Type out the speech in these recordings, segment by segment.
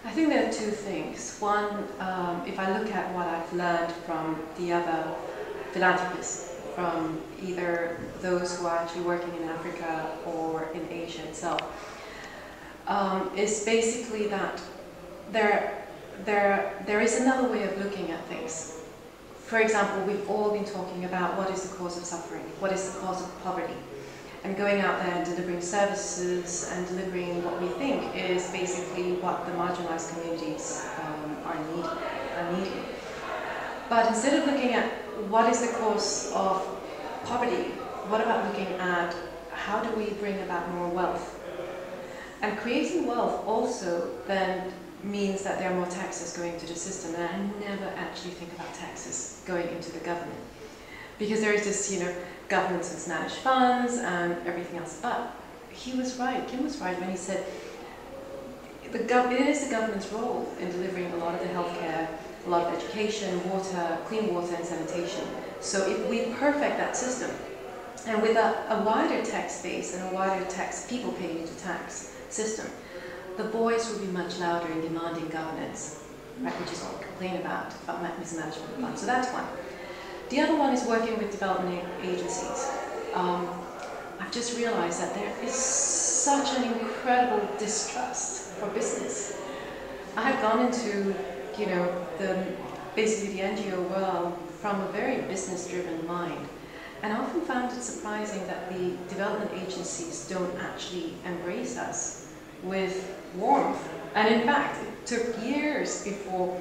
I think there are two things. One, if I look at what I've learned from the other philanthropists, from either those who are actually working in Africa or in Asia itself, is basically that there is another way of looking at things. For example, we've all been talking about what is the cause of suffering, what is the cause of poverty, and going out there and delivering services and delivering what we think is basically what the marginalized communities are needing. But instead of looking at what is the cause of poverty, what about looking at how do we bring about more wealth? And creating wealth also then means that there are more taxes going into the system, and I never actually think about taxes going into the government. Because there is this, governments must manage funds and everything else. But he was right, Kim was right when he said it is the government's role in delivering a lot of the healthcare, a lot of education, water, clean water and sanitation. So if we perfect that system, and with a wider tax base and a wider tax, people paying into tax system, the voice will be much louder in demanding governance, right, which is what we complain about mismanagement of funds. So that's one. The other one is working with development agencies. I've just realized that there is such an incredible distrust for business. I have gone into, basically the NGO world from a very business-driven mind, and I often found it surprising that the development agencies don't actually embrace us with warmth. And in fact, it took years before,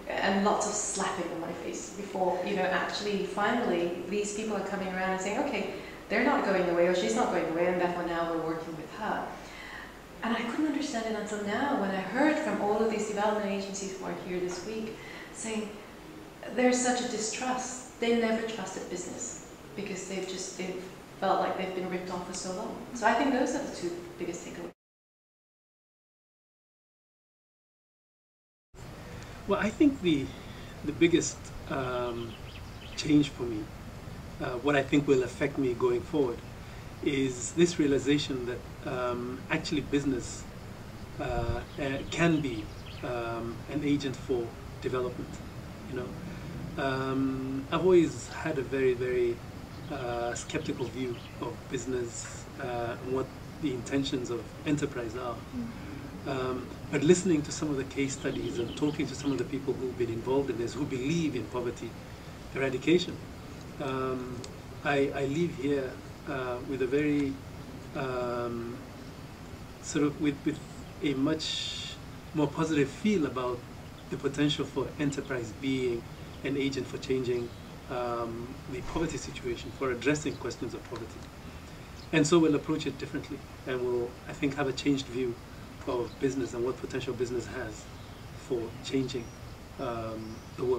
and lots of slapping on my face before, actually finally these people are coming around and saying, okay, they're not going away, or she's not going away, and therefore now we're working with her. And I couldn't understand it until now when I heard from all of these development agencies who are here this week saying there's such a distrust. They never trusted business because they've felt like they've been ripped off for so long. So I think those are the two biggest takeaways. Well, I think the biggest change for me, what I think will affect me going forward, is this realization that actually business can be an agent for development. I've always had a very, very skeptical view of business and what the intentions of enterprise are. But listening to some of the case studies and talking to some of the people who've been involved in this, who believe in poverty eradication, I leave here with a very with a much more positive feel about the potential for enterprise being an agent for changing the poverty situation, for addressing questions of poverty. And so we'll approach it differently, and we'll, I think, have a changed view of business and what potential business has for changing the world.